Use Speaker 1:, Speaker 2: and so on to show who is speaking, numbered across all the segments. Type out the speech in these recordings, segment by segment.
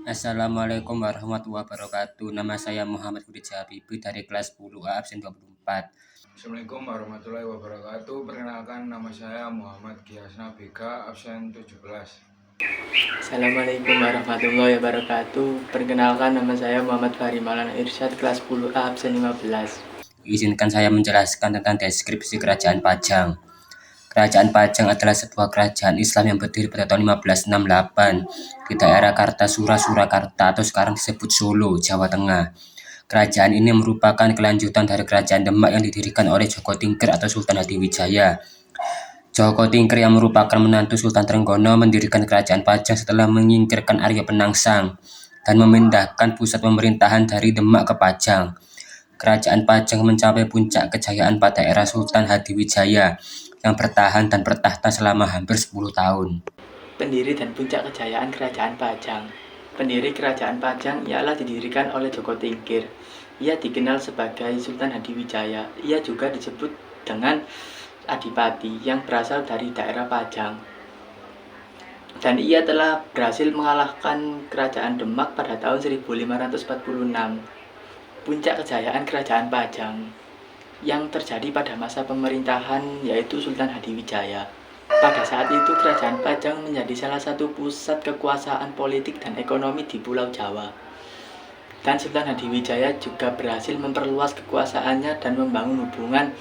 Speaker 1: Assalamualaikum warahmatullahi wabarakatuh. Nama saya Muhammad Budi Habibi dari kelas 10A absen 24.
Speaker 2: Assalamualaikum warahmatullahi wabarakatuh. Perkenalkan, nama saya Muhammad Giasna Bega, absen 17.
Speaker 3: Assalamualaikum warahmatullahi wabarakatuh. Perkenalkan, nama saya Muhammad Fahri Maulana Irsyad, kelas 10A absen 15.
Speaker 1: Izinkan saya menjelaskan tentang deskripsi Kerajaan Pajang. Kerajaan Pajang adalah sebuah kerajaan Islam yang berdiri pada tahun 1568 di daerah Kartasura, Surakarta atau sekarang disebut Solo, Jawa Tengah. Kerajaan ini merupakan kelanjutan dari Kerajaan Demak yang didirikan oleh Joko Tingkir atau Sultan Hadiwijaya. Joko Tingkir yang merupakan menantu Sultan Trenggono mendirikan Kerajaan Pajang setelah menyingkirkan Arya Penangsang dan memindahkan pusat pemerintahan dari Demak ke Pajang. Kerajaan Pajang mencapai puncak kejayaan pada era Sultan Hadiwijaya yang bertahan dan bertahta selama hampir 10 tahun.
Speaker 3: Pendiri dan puncak kejayaan Kerajaan Pajang. Pendiri Kerajaan Pajang ialah didirikan oleh Joko Tingkir. Ia dikenal sebagai Sultan Hadiwijaya. Ia juga disebut dengan Adipati yang berasal dari daerah Pajang. Dan ia telah berhasil mengalahkan Kerajaan Demak pada tahun 1546. Puncak kejayaan Kerajaan Pajang yang terjadi pada masa pemerintahan yaitu Sultan Hadiwijaya. Pada saat itu Kerajaan Pajang menjadi salah satu pusat kekuasaan politik dan ekonomi di Pulau Jawa. Dan Sultan Hadiwijaya juga berhasil memperluas kekuasaannya dan membangun hubungan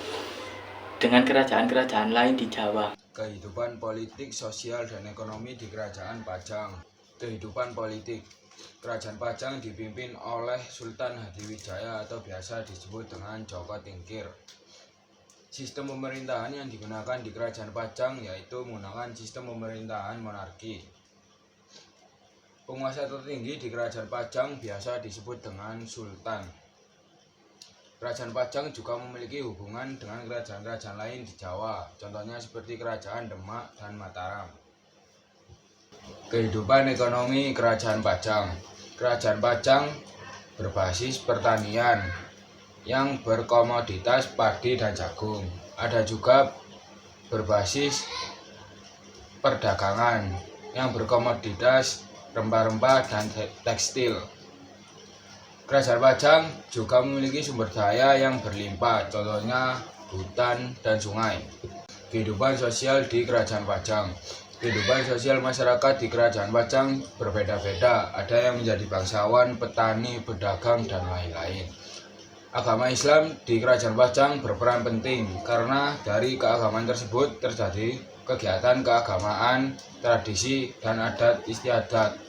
Speaker 3: dengan kerajaan-kerajaan lain di Jawa.
Speaker 2: Kehidupan politik, sosial, dan ekonomi di Kerajaan Pajang. Kehidupan politik. Kerajaan Pajang dipimpin oleh Sultan Hadiwijaya atau biasa disebut dengan Joko Tingkir. Sistem pemerintahan yang digunakan di Kerajaan Pajang yaitu menggunakan sistem pemerintahan monarki. Penguasa tertinggi di Kerajaan Pajang biasa disebut dengan Sultan. Kerajaan Pajang juga memiliki hubungan dengan kerajaan-kerajaan lain di Jawa, contohnya seperti Kerajaan Demak dan Mataram. Kehidupan ekonomi Kerajaan Pajang. Kerajaan Pajang berbasis pertanian yang berkomoditas padi dan jagung. Ada juga berbasis perdagangan yang berkomoditas rempah-rempah dan tekstil. Kerajaan Pajang juga memiliki sumber daya yang berlimpah, contohnya hutan dan sungai. Kehidupan sosial di Kerajaan Pajang. Kehidupan sosial masyarakat di Kerajaan Pajang berbeda-beda, ada yang menjadi bangsawan, petani, pedagang, dan lain-lain. Agama Islam di Kerajaan Pajang berperan penting karena dari keagamaan tersebut terjadi kegiatan keagamaan, tradisi, dan adat istiadat.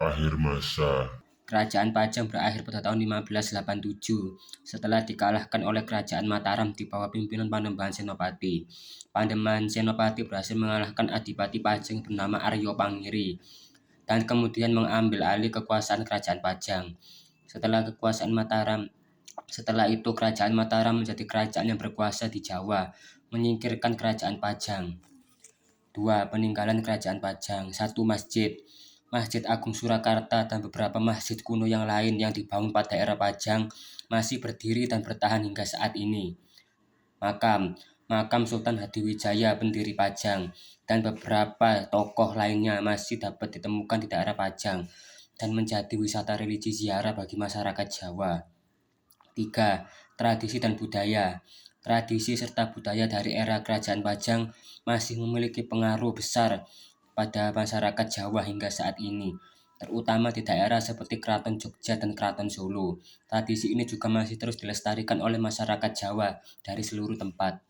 Speaker 4: Akhir masa.
Speaker 1: Kerajaan Pajang berakhir pada tahun 1587 setelah dikalahkan oleh Kerajaan Mataram di bawah pimpinan Panembahan Senopati. Panembahan Senopati berhasil mengalahkan Adipati Pajang bernama Aryo Pangiri dan kemudian mengambil alih kekuasaan Kerajaan Pajang. Setelah itu Kerajaan Mataram menjadi kerajaan yang berkuasa di Jawa, menyingkirkan Kerajaan Pajang. 2. Peninggalan Kerajaan Pajang. 1. Masjid Agung Surakarta dan beberapa masjid kuno yang lain yang dibangun pada era Pajang masih berdiri dan bertahan hingga saat ini. Makam Sultan Hadiwijaya pendiri Pajang dan beberapa tokoh lainnya masih dapat ditemukan di daerah Pajang dan menjadi wisata religi ziarah bagi masyarakat Jawa. 3. Tradisi dan budaya. Tradisi serta budaya dari era Kerajaan Pajang masih memiliki pengaruh besar pada masyarakat Jawa hingga saat ini, terutama di daerah seperti Keraton Jogja dan Keraton Solo. Tradisi ini juga masih terus dilestarikan oleh masyarakat Jawa dari seluruh tempat.